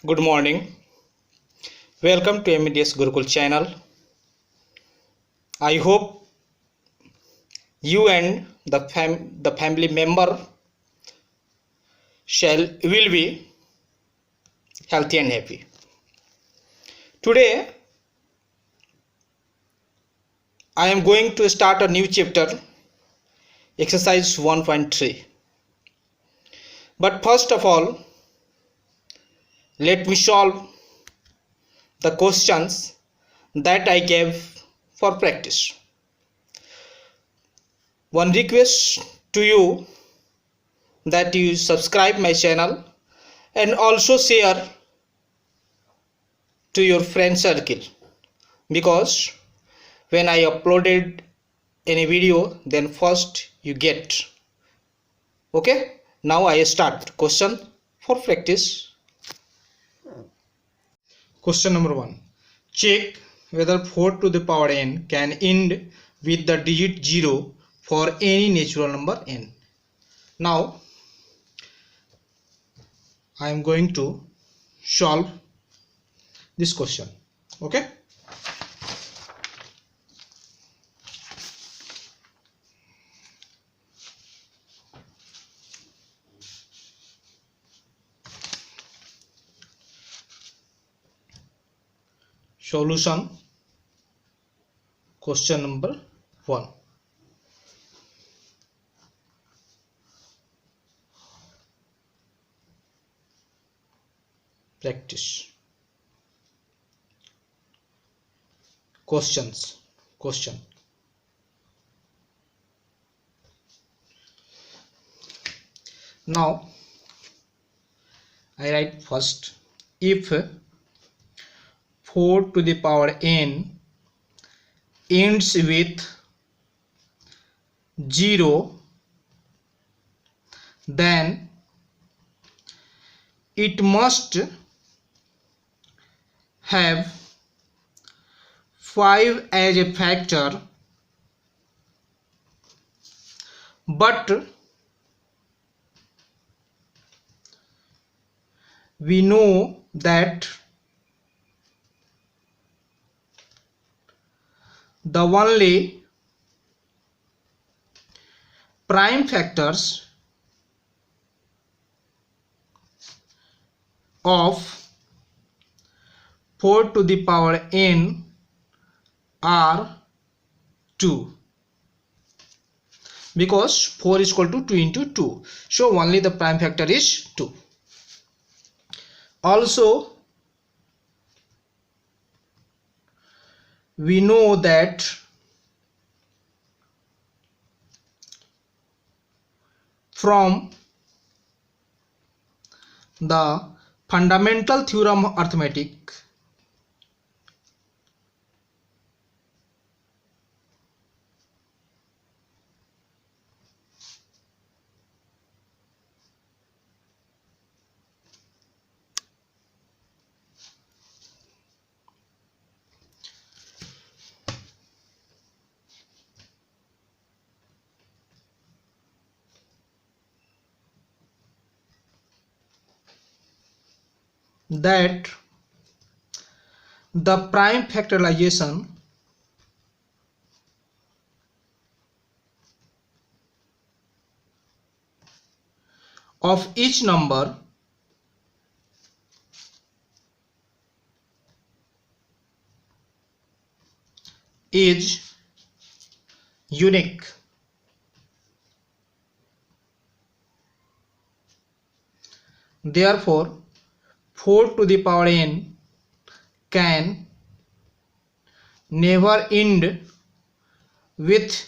Good morning. Welcome to MEDS Gurukul channel. I hope you and the family member will be healthy and happy. Today I am going to start a new chapter, exercise 1.3. But first of all, let me solve the questions that I gave for practice. One request to you that you subscribe my channel and also share to your friend circle, because when I uploaded any video, then first you get. Okay, now I start question for practice. Question number 1. Check whether 4 to the power n can end with the digit 0 for any natural number n. Now I am going to solve this question. Okay. Solution. Question number 1. Practice. Question. Now I write first, if 4 to the power n ends with 0, then it must have 5 as a factor, but we know that the only prime factors of 4 to the power n are 2, because 4 is equal to 2 into 2, so only the prime factor is 2. Also we know that from the fundamental theorem of arithmetic, that the prime factorization of each number is unique. Therefore 4 to the power n can never end with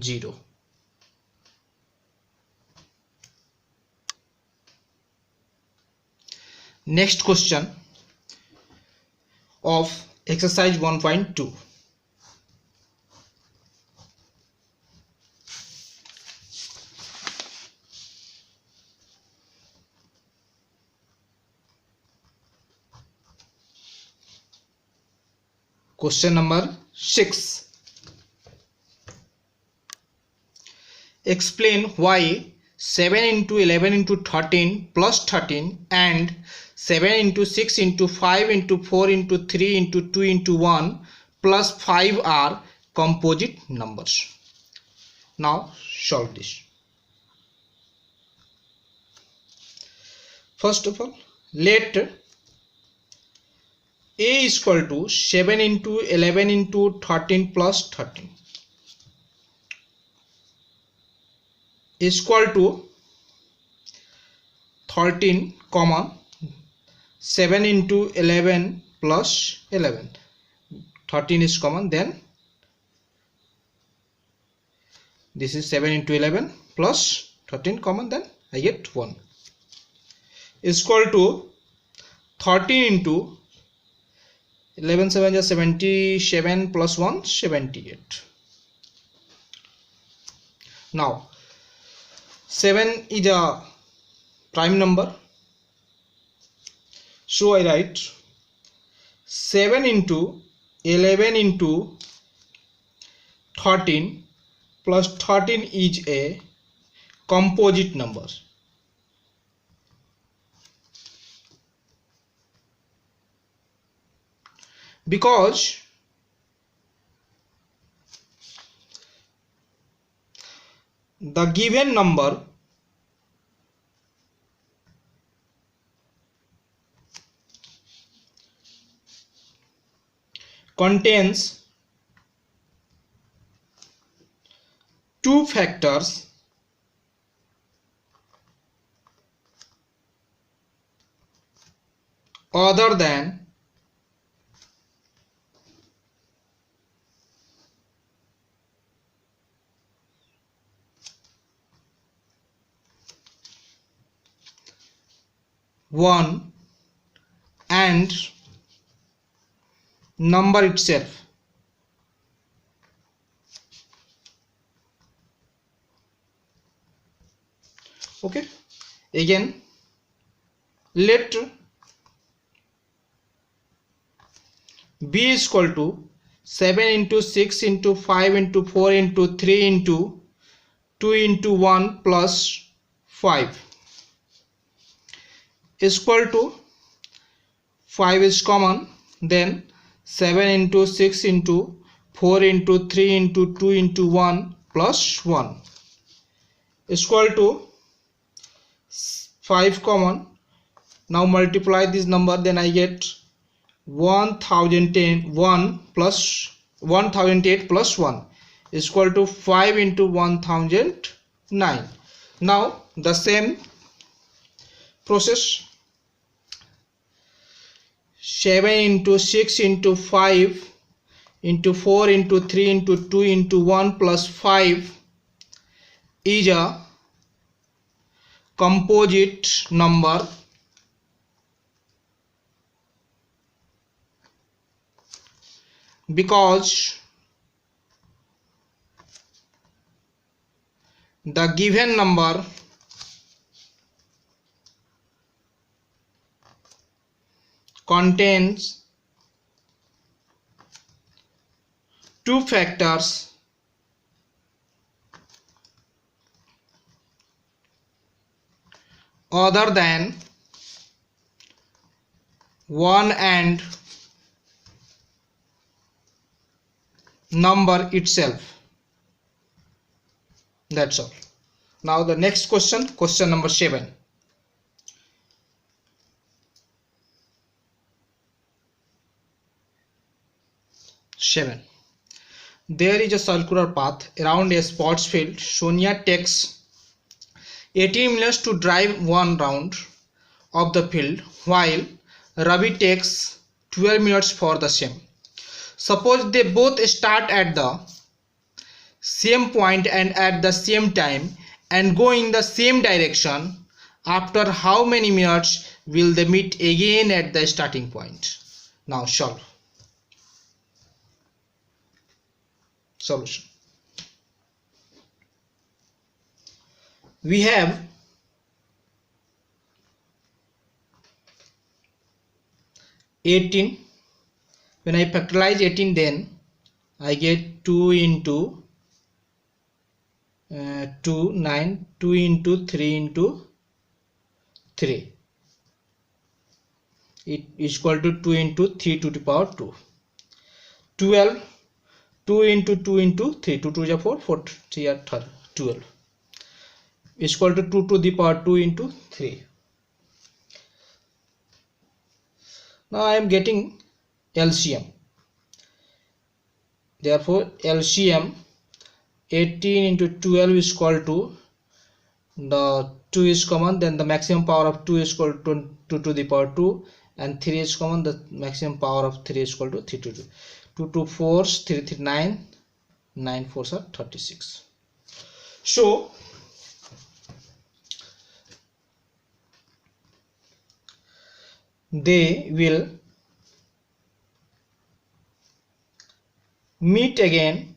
0. Next question of exercise 1.2. Question number 6. Explain why 7 into 11 into 13 plus 13 and 7 into 6 into 5 into 4 into 3 into 2 into 1 plus 5 are composite numbers. Now solve this. First of all, let A is equal to 7 into 11 into 13 plus 13 is equal to 13 common 7 into 11 plus 11, 13 is common, then this is 7 into 11 plus 13 common, then I get 1 is equal to 13 into 11 7 is 77 plus 1 78. Now 7 is a prime number, so I write 7 into 11 into 13 plus 13 is a composite number. Because the given number contains two factors other than one and number itself. Okay, again let B is equal to 7 into 6 into 5 into 4 into 3 into 2 into 1 plus 5 is equal to 5 is common, then 7 into 6 into 4 into 3 into 2 into 1 plus 1 is equal to 5 common. Now multiply this number, then I get 1010 1 plus 1008 plus 1 is equal to 5 into 1009. Now the same process, 7 into 6 into 5 into 4 into 3 into 2 into 1 plus 5 is a composite number because the given number contains two factors other than 1 and number itself. That's all. Now the next question, question number 7. There is a circular path around a sports field. Sonia takes 18 minutes to drive one round of the field, while Ravi takes 12 minutes for the same. Suppose they both start at the same point and at the same time and go in the same direction. After how many minutes will they meet again at the starting point? Now solve. Solution. We have 18. When I factorize 18, then I get 2 into 2 9, 2 into 3 into 3, it is equal to 2 into 3 to the power 2. 12, 2 into 2 into 3, 2 2 is 4, 4 3 are 12, is equal to 2 to the power 2 into 3. Now I am getting LCM. Therefore LCM 18 into 12 is equal to, the 2 is common, then the maximum power of 2 is equal to 2 to the power 2, and 3 is common, the maximum power of 3 is equal to 3 to 2. 2 2 4s, 3 3 9, 9 4s are 36. So they will meet again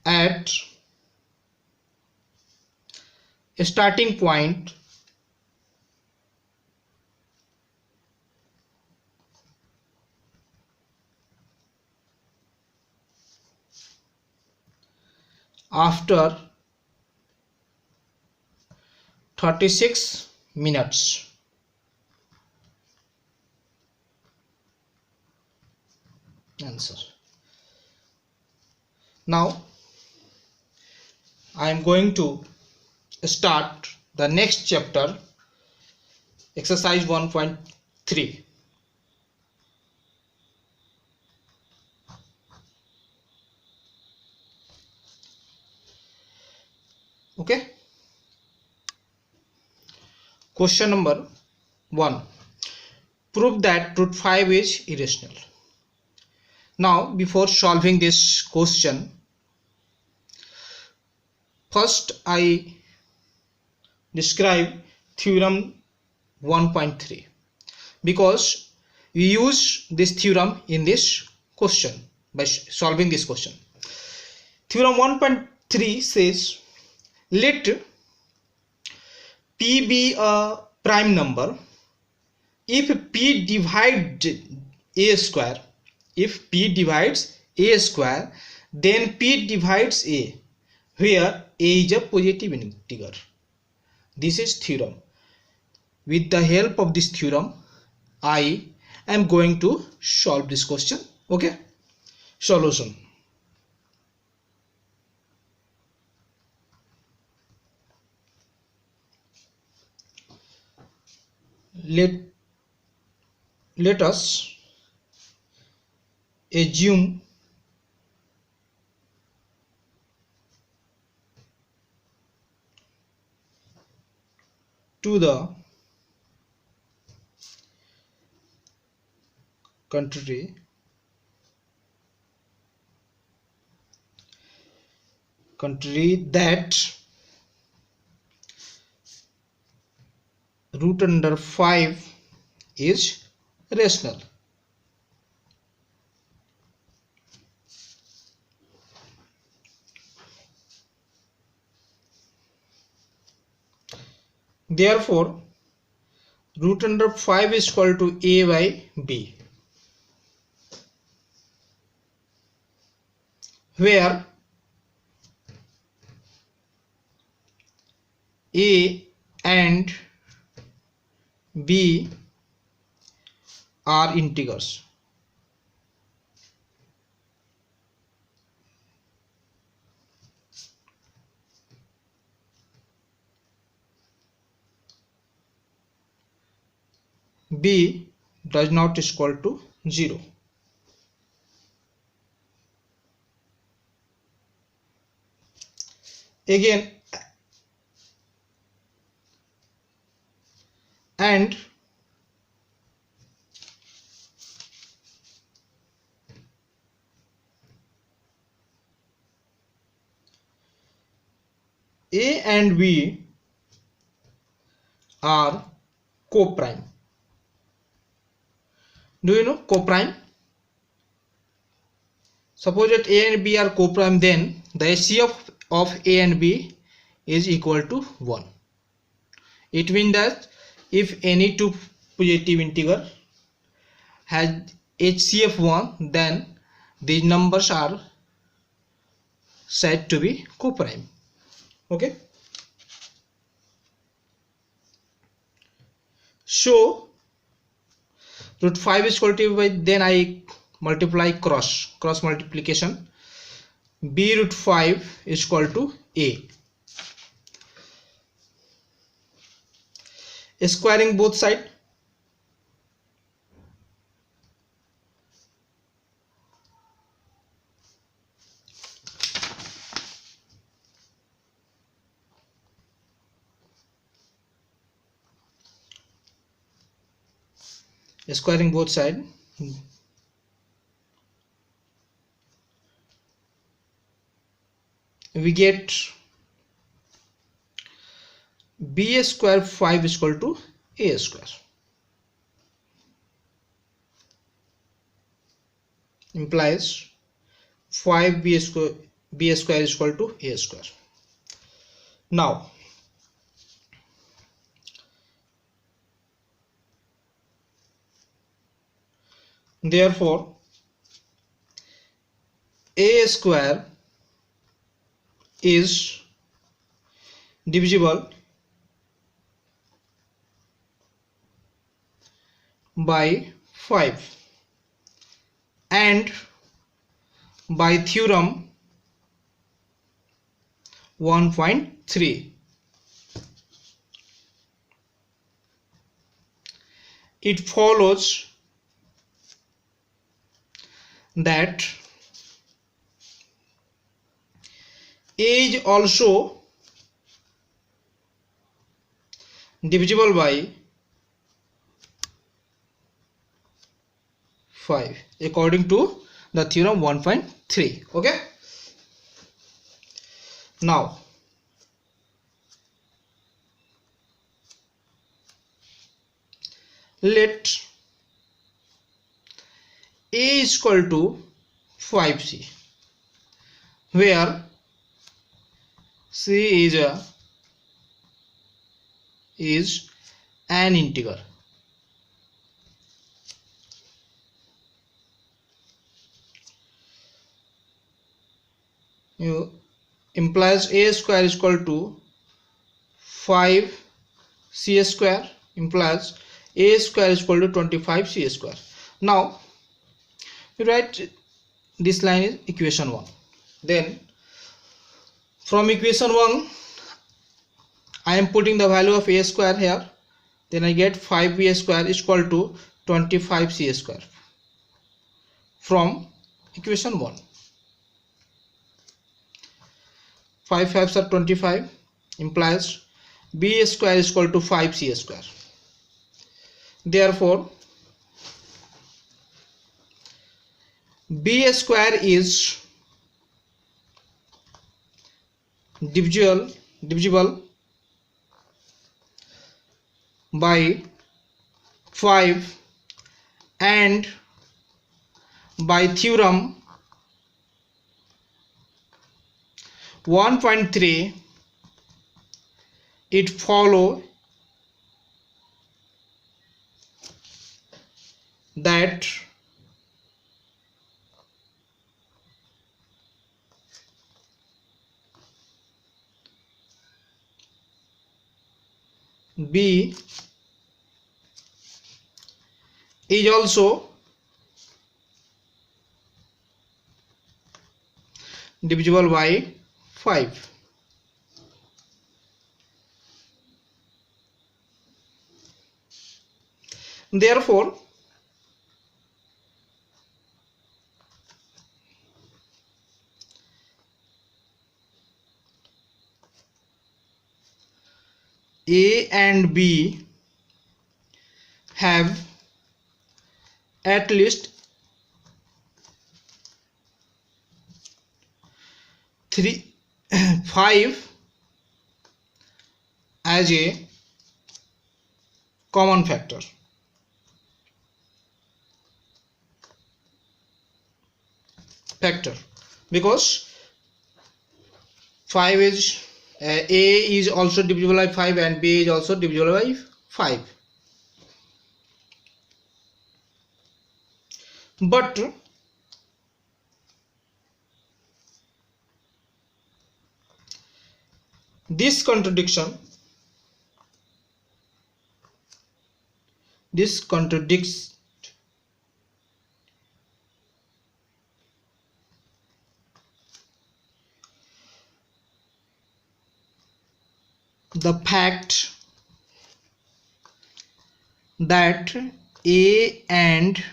at a starting point after 36 minutes. Answer. Now I am going to start the next chapter, exercise 1.3. Okay. Question number 1. Prove that root 5 is irrational. Now before solving this question, first I describe theorem 1.3, because we use this theorem in this question by solving this question. Theorem 1.3 says, let P be a prime number if P divides A square. If P divides A square, then P divides A, where A is a positive integer. This is theorem. With the help of this theorem, I am going to solve this question. Okay. Solution. Let us assume to the contrary that root under 5 is rational. Therefore root under 5 is equal to A by B, where A and B are integers. B does not equal to 0. Again, and A and B are co-prime. Do you know co-prime? Suppose that A and B are co-prime, then the HCF of A and B is equal to 1. It means that if any two positive integer has HCF 1, then these numbers are said to be coprime. Okay, so root 5 is equal to by, then I multiply cross multiplication. B root 5 is equal to A. Squaring both sides. Squaring both sides. We get B square 5 is equal to A square. Implies 5b square is equal to A square. Now therefore A square is divisible by 5, and by theorem 1.3 it follows that A is also divisible by 5 according to the theorem 1.3. okay, now let A is equal to 5c, where c is an integer. Implies A square is equal to 5c square, implies A square is equal to 25c square. Now you write this line is equation 1. Then from equation 1 I am putting the value of A square here. Then I get 5b square is equal to 25c square from equation 1. 5 5s are 25, implies B square is equal to 5c square. Therefore B square is divisible by 5, and by theorem 1.3 it follow that B is also divisible by 5. Therefore A and B have at least 5 as a common factor. Because 5 is A is also divisible by 5 and B is also divisible by 5. But This contradicts the fact that A and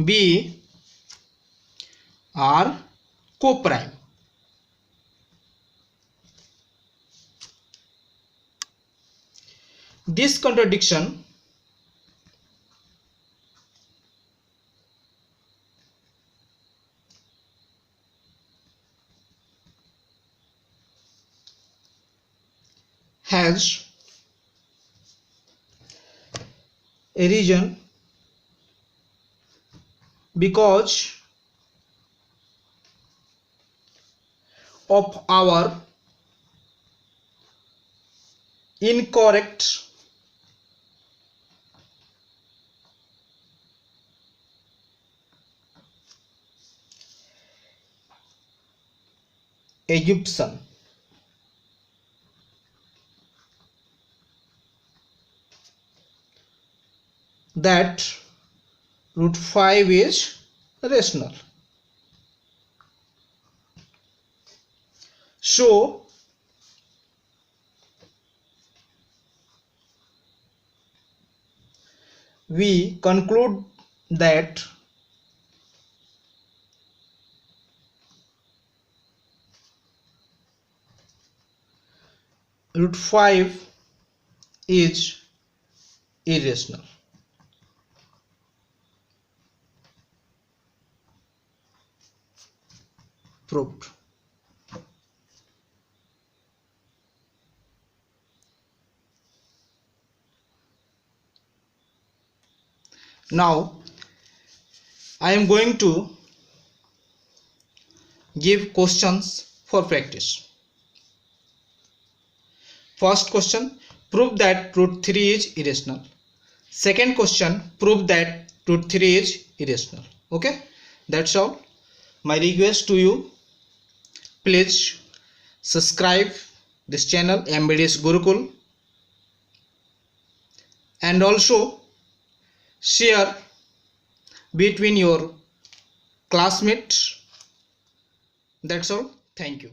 B are co-prime. This contradiction has a reason because of our incorrect assumption that root 5 is rational. So we conclude that root 5 is irrational. Proved. Now I am going to give questions for practice. First question, prove that root 3 is irrational. Second question, prove that root 3 is irrational. Okay, that's all. My request to you, please subscribe this channel MBDS Gurukul and also share between your classmates. That's all. Thank you.